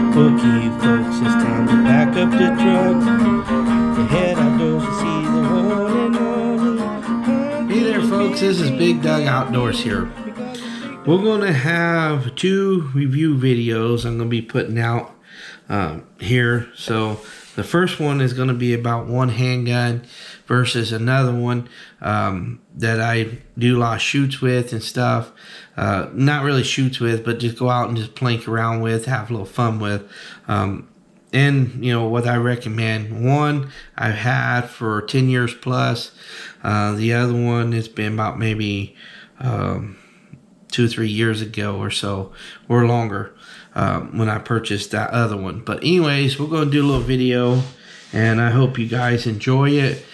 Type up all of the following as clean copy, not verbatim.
Okay, folks, it's time to back up the truck to head outdoors to see the one and only. Hey there, folks, this is Big Doug Outdoors here. We're going to have 2 review videos I'm going to be putting out here. So the first one is going to be about one handgun versus another one that I do a lot of shoots with and stuff. Not really shoots with, but just go out and just plank around with, have a little fun with. And you know what I recommend. One I've had for 10 years plus. The other one has been about maybe 2 or 3 years ago or so, or longer, when I purchased that other one. But anyways, we're going to do a little video, and I hope you guys enjoy it.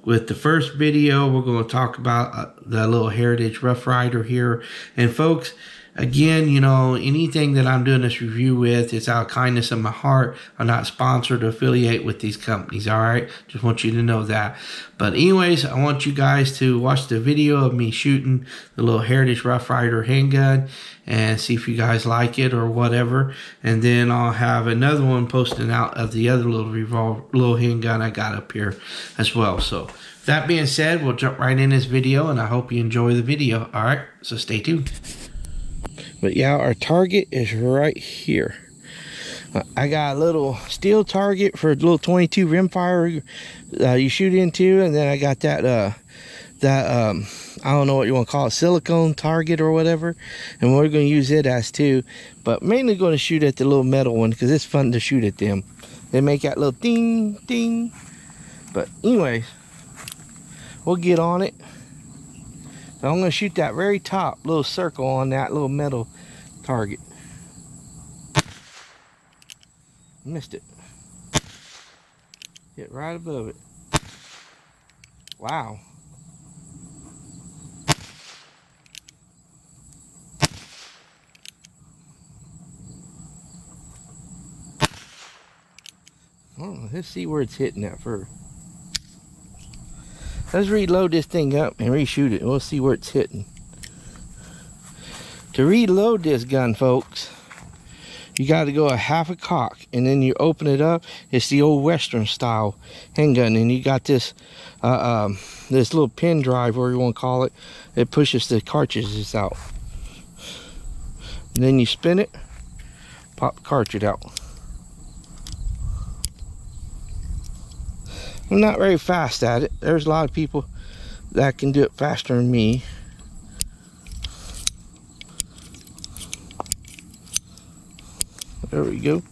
With the first video, we're going to talk about the little Heritage Roughrider here. And folks, again, you know, anything that I'm doing this review with is out of kindness of my heart. I'm not sponsored or affiliate with these companies, all right? Just want you to know that. But anyways, I want you guys to watch the video of me shooting the little Heritage Roughrider handgun and see if you guys like it or whatever. And then I'll have another one posting out of the other little handgun I got up here as well. So that being said, we'll jump right in this video, and I hope you enjoy the video. All right, so stay tuned. But yeah, our target is right here. I got a little steel target for a little 22 rimfire you shoot into, and then I got that I don't know what you want to call it, silicone target or whatever, and we're going to use it as too, but mainly going to shoot at the little metal one because it's fun to shoot at them. They make that little ding ding. But anyways, we'll get on it. So I'm going to shoot that very top little circle on that little metal target. Missed it. Hit right above it. Wow. Oh, let's see where it's hitting at first. Let's reload this thing up and reshoot it. We'll see where it's hitting. To reload this gun, folks, you got to go a half a cock, and then you open it up. It's the old Western style handgun, and you got this this little pin drive, or you want to call it. It pushes the cartridges out. And then you spin it, pop the cartridge out. I'm not very fast at it. There's a lot of people that can do it faster than me. There we go.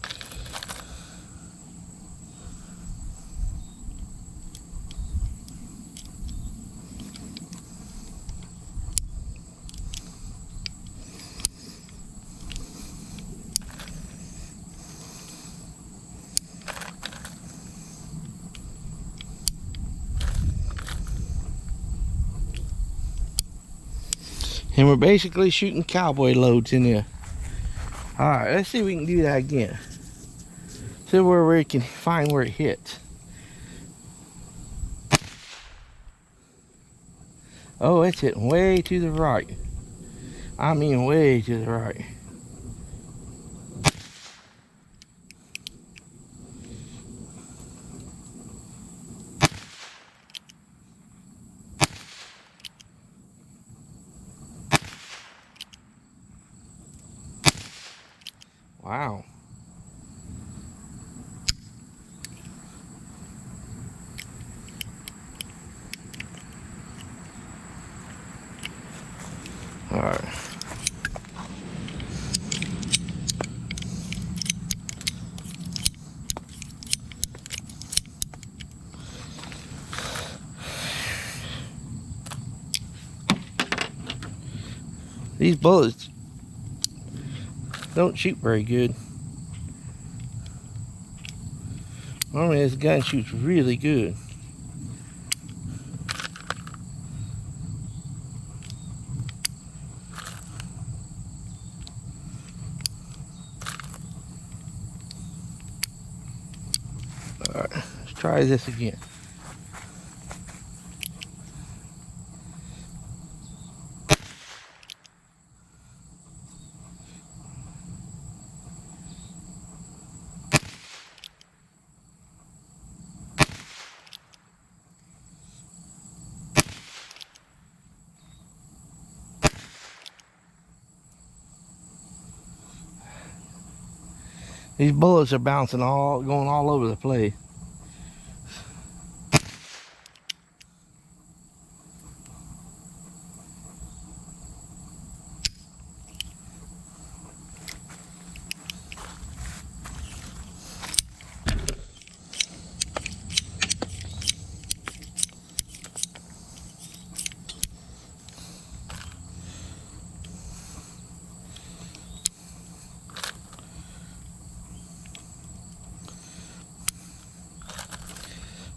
And we're basically shooting cowboy loads in there. Alright, let's see if we can do that again. See where we can find where it hits. Oh, it's hitting way to the right. I mean way to the right. Wow. All right. These bullets don't shoot very good. Normally this gun shoots really good. Alright, let's try this again. These bullets are bouncing going all over the place.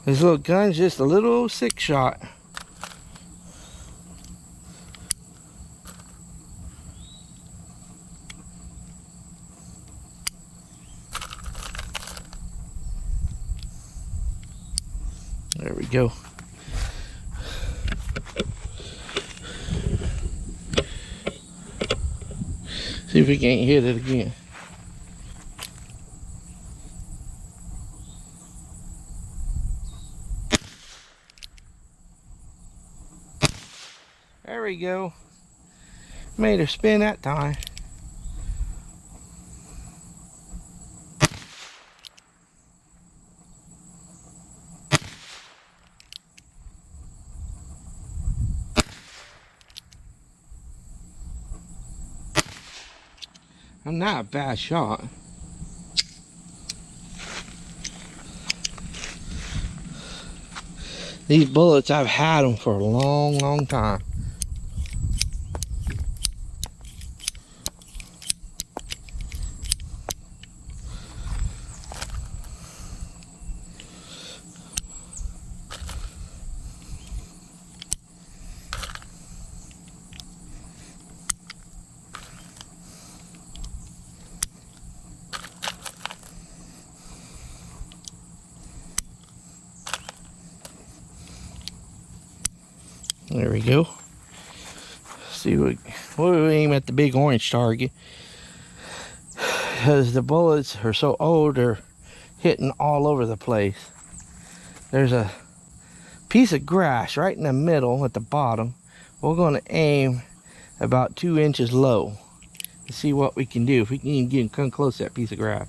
This little gun's just a little 6-shot. There we go. See if we can't hit it again. There we go. Made her spin that time. I'm not a bad shot. These bullets, I've had them for a long, long time. There we go. See we'll aim at the big orange target. Because the bullets are so old, they're hitting all over the place. There's a piece of grass right in the middle at the bottom. We're going to aim about 2 inches low to see what we can do. If we can even come close to that piece of grass.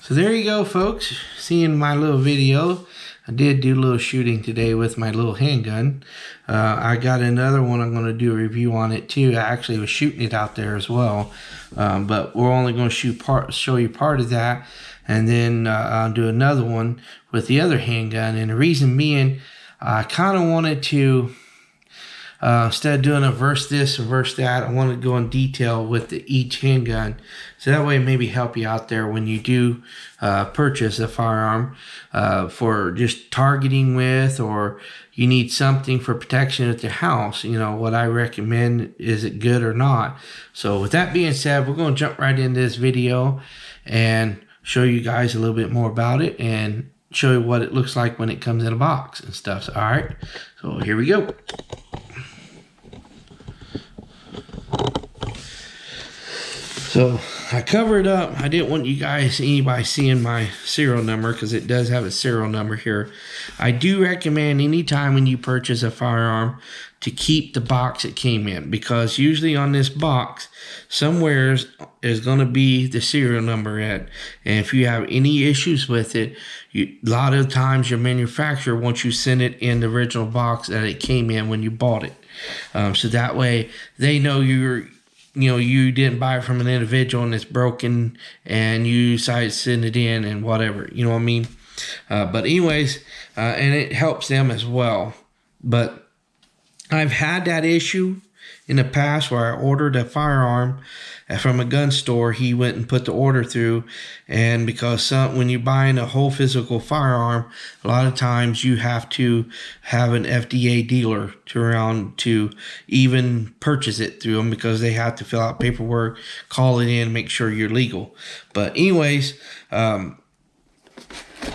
So there you go, folks. Seeing my little video. I did do a little shooting today with my little handgun. I got another one. I'm going to do a review on it too. I actually was shooting it out there as well. But we're only going to show you part of that. And then I'll do another one with the other handgun. And the reason being, I kind of wanted to, instead of doing a verse this or verse that, I want to go in detail with each handgun. So that way maybe help you out there when you do purchase a firearm for just targeting with, or you need something for protection at your house. You know, what I recommend, is it good or not? So with that being said, we're going to jump right into this video and show you guys a little bit more about it and show you what it looks like when it comes in a box and stuff. So, all right, so here we go. So I covered up. I didn't want anybody seeing my serial number, because it does have a serial number here. I do recommend anytime when you purchase a firearm to keep the box it came in, because usually on this box somewhere is going to be the serial number at. And if you have any issues with it, a lot of times your manufacturer wants you send it in the original box that it came in when you bought it. So that way they know you didn't buy it from an individual and it's broken and you decided to send it in and whatever, you know what I mean? But anyways, and it helps them as well. But I've had that issue in the past where I ordered a firearm from a gun store. He went and put the order through, and because when you're buying a whole physical firearm, a lot of times you have to have an FDA dealer to even purchase it through them, because they have to fill out paperwork, call it in, make sure you're legal. But anyways,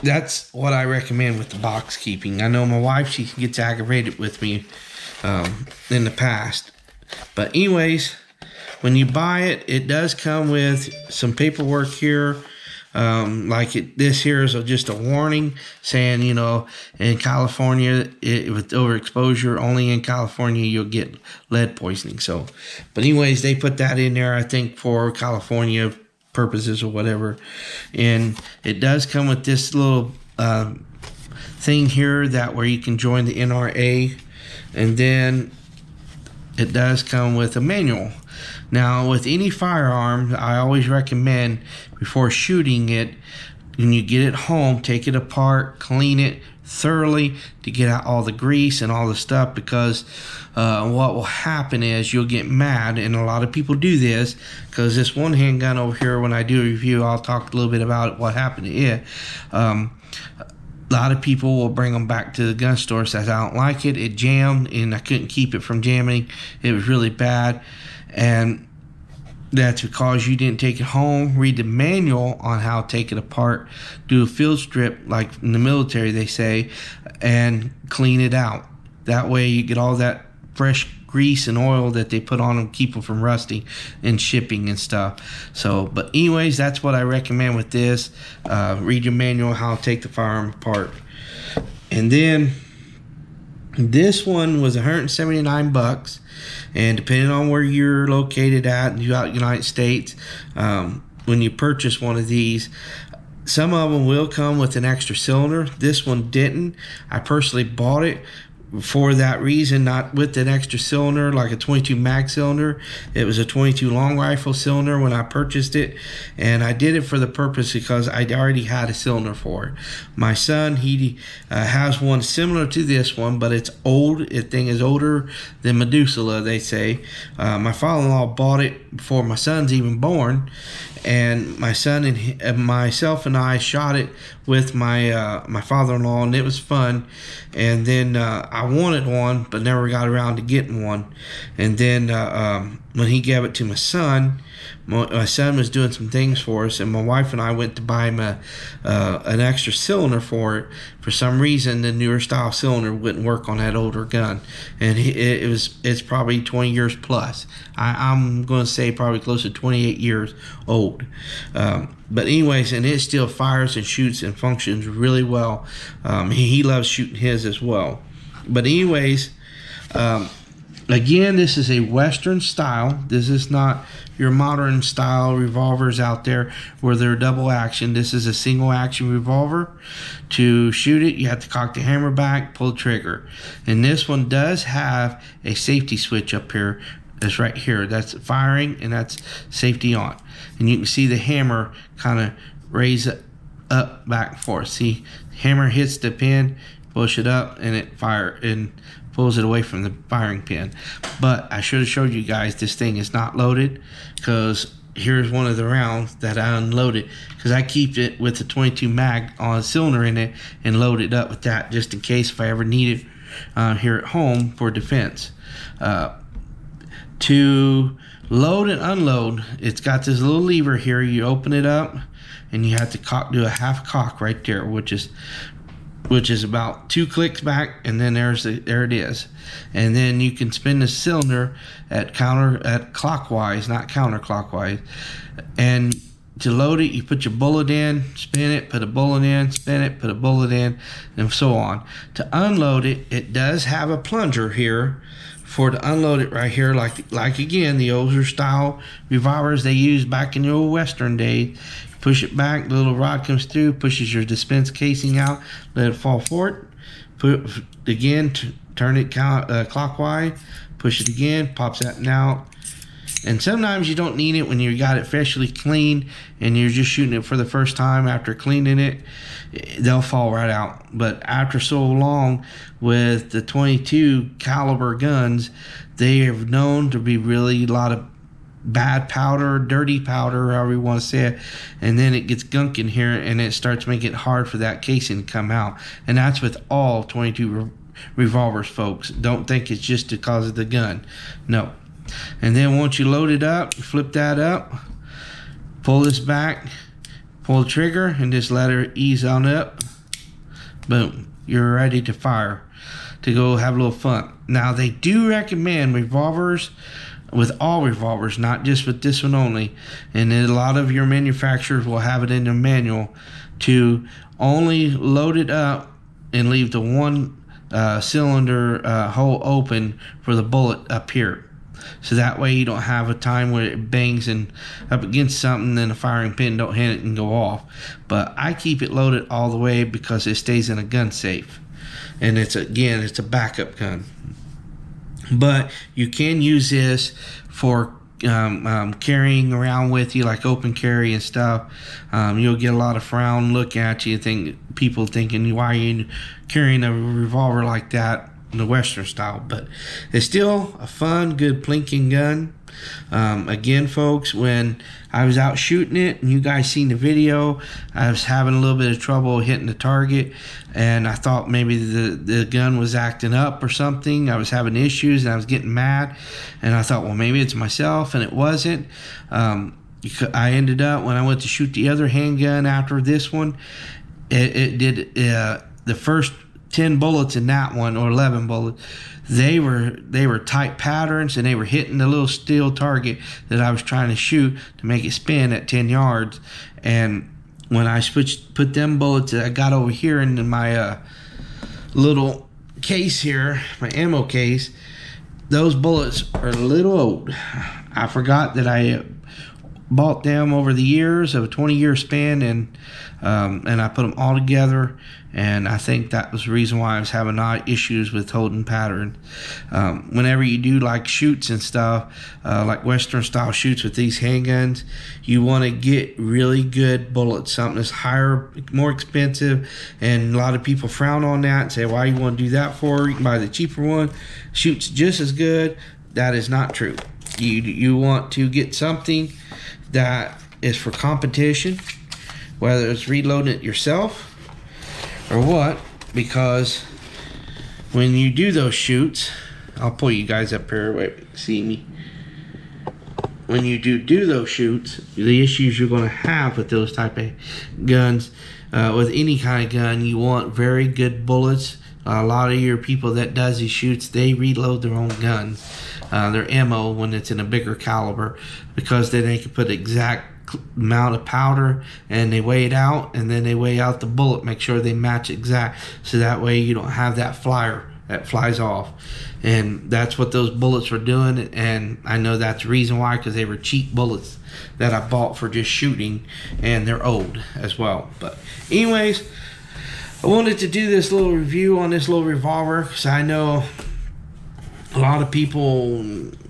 that's what I recommend with the box keeping. I know my wife, she gets aggravated with me in the past. But anyways, when you buy it, it does come with some paperwork here. This here is just a warning saying, you know, in California, with overexposure, only in California you'll get lead poisoning. So, but anyways, they put that in there, I think, for California purposes or whatever. And it does come with this little thing here where you can join the NRA, and then it does come with a manual. Now, with any firearm, I always recommend before shooting it, when you get it home, take it apart, clean it thoroughly to get out all the grease and all the stuff, because what will happen is you'll get mad, and a lot of people do this, because this one handgun over here, when I do a review, I'll talk a little bit about what happened to it. A lot of people will bring them back to the gun store, says, I don't like it, it jammed, and I couldn't keep it from jamming, it was really bad. And that's because you didn't take it home, read the manual on how to take it apart, do a field strip like in the military they say, and clean it out. That way you get all that fresh grease and oil that they put on them, keep them from rusting and shipping and stuff. So, but anyways, that's what I recommend with this. Read your manual how to take the firearm apart. And then this one was $179, and depending on where you're located at throughout the United States, when you purchase one of these, some of them will come with an extra cylinder. This one didn't. I personally bought it for that reason, not with an extra cylinder like a 22 mag cylinder. It was a 22 long rifle cylinder when I purchased it, and I did it for the purpose because I already had a cylinder for it. My son, he has one similar to this one, but it's old. The thing is older than Medusa, they say. My father-in-law bought it before my son's even born, and my son and myself and I shot it with my father-in-law, and it was fun. And then I wanted one, but never got around to getting one. And then when he gave it to my son was doing some things for us, and my wife and I went to buy him an extra cylinder for it. For some reason, the newer style cylinder wouldn't work on that older gun, and it's probably 20 years plus. I'm going to say probably close to 28 years old. But anyways, and it still fires and shoots and functions really well. He loves shooting his as well. But anyways, again, this is a Western style. This is not your modern style revolvers out there where they're double action. This is a single action revolver. To shoot it, you have to cock the hammer back, pull the trigger. And this one does have a safety switch up here. That's right here. That's firing, and that's safety on. And you can see the hammer kind of raise it up, back and forth. See, hammer hits the pin, push it up, and it fire and pulls it away from the firing pin. But I should have showed you guys this thing is not loaded, because here's one of the rounds that I unloaded, because I keep it with the 22 mag on a cylinder in it and load it up with that just in case if I ever need it here at home for defense. To load and unload, it's got this little lever here. You open it up and you have to do a half cock right there, which is about 2 clicks back, and then there it is. And then you can spin the cylinder at clockwise, not counterclockwise. And to load it, you put your bullet in, spin it, put a bullet in, spin it, put a bullet in, and so on. To unload it, it does have a plunger here for to unload it right here, like again, the older style revolvers they used back in the old Western days. Push it back, the little rod comes through, pushes your dispense casing out, let it fall forward. Turn it clockwise, push it again, pops that out, And sometimes you don't need it when you got it freshly cleaned and you're just shooting it for the first time after cleaning it. They'll fall right out. But after so long with the 22 caliber guns, they are known to be really a lot of bad powder, dirty powder, however you want to say it, and then it gets gunk in here and it starts making it hard for that casing to come out. And that's with all 22 revolvers, folks. Don't think it's just because of the gun. No. And then once you load it up, you flip that up, pull this back, pull the trigger, and just let her ease on up. Boom, you're ready to fire, to go have a little fun. Now, they do recommend revolvers, with all revolvers, not just with this one only, and a lot of your manufacturers will have it in their manual, to only load it up and leave the one cylinder hole open for the bullet up here. So that way you don't have a time where it bangs and up against something and the firing pin don't hit it and go off. But I keep it loaded all the way because it stays in a gun safe. And it's a backup gun. But you can use this for carrying around with you, like open carry and stuff. You'll get a lot of frown look at you, people thinking, why are you carrying a revolver like that in the Western style? But it's still a fun, good plinking gun. Again, folks, when I was out shooting it and you guys seen the video, I was having a little bit of trouble hitting the target, and I thought maybe the gun was acting up or something. I was having issues and I was getting mad, and I thought, well, maybe it's myself, and it wasn't. I ended up, when I went to shoot the other handgun after this one, it did the first 10 bullets in that one, or 11 bullets, they were tight patterns, and they were hitting the little steel target that I was trying to shoot to make it spin at 10 yards. And when I put them bullets that I got over here in my little case here, my ammo case, those bullets are a little old. I forgot that I bought them over the years of a 20-year span, and I put them all together, and I think that was the reason why I was having issues with holding pattern. Whenever you do like shoots and stuff, like Western style shoots with these handguns, you want to get really good bullets, something that's higher, more expensive, and a lot of people frown on that and say, why you want to do that for? You can buy the cheaper one, shoots just as good. That is not true. You want to get something that is for competition, whether it's reloading it yourself or what, because when you do those shoots, I'll pull you guys up here, wait, see me. When you do those shoots, the issues you're going to have with those type of guns, with any kind of gun, you want very good bullets. A lot of your people that does these shoots, they reload their own guns, their ammo, when it's in a bigger caliber, because then they can put exact amount of powder, and they weigh it out, and then they weigh out the bullet, make sure they match exact, so that way you don't have that flyer that flies off. And that's what those bullets were doing, and I know that's the reason why, because they were cheap bullets that I bought for just shooting, and they're old as well. But anyways, I wanted to do this little review on this little revolver, because I know a lot of people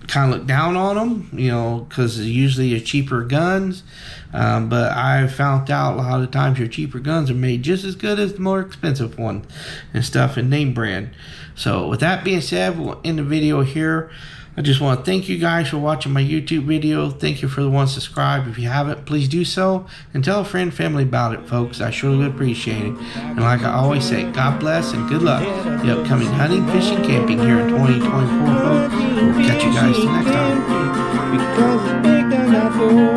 kind of look down on them, you know, because usually are cheaper guns. But I found out a lot of times your cheaper guns are made just as good as the more expensive ones and stuff, and name brand. So with that being said, we'll end the video here. I just want to thank you guys for watching my YouTube video. Thank you for the ones subscribed. If you haven't, please do so, and tell a friend, family about it, folks. I surely would appreciate it. And like I always say, God bless and good luck. The upcoming hunting, fishing, camping here in 2024, folks. We'll catch you guys next time.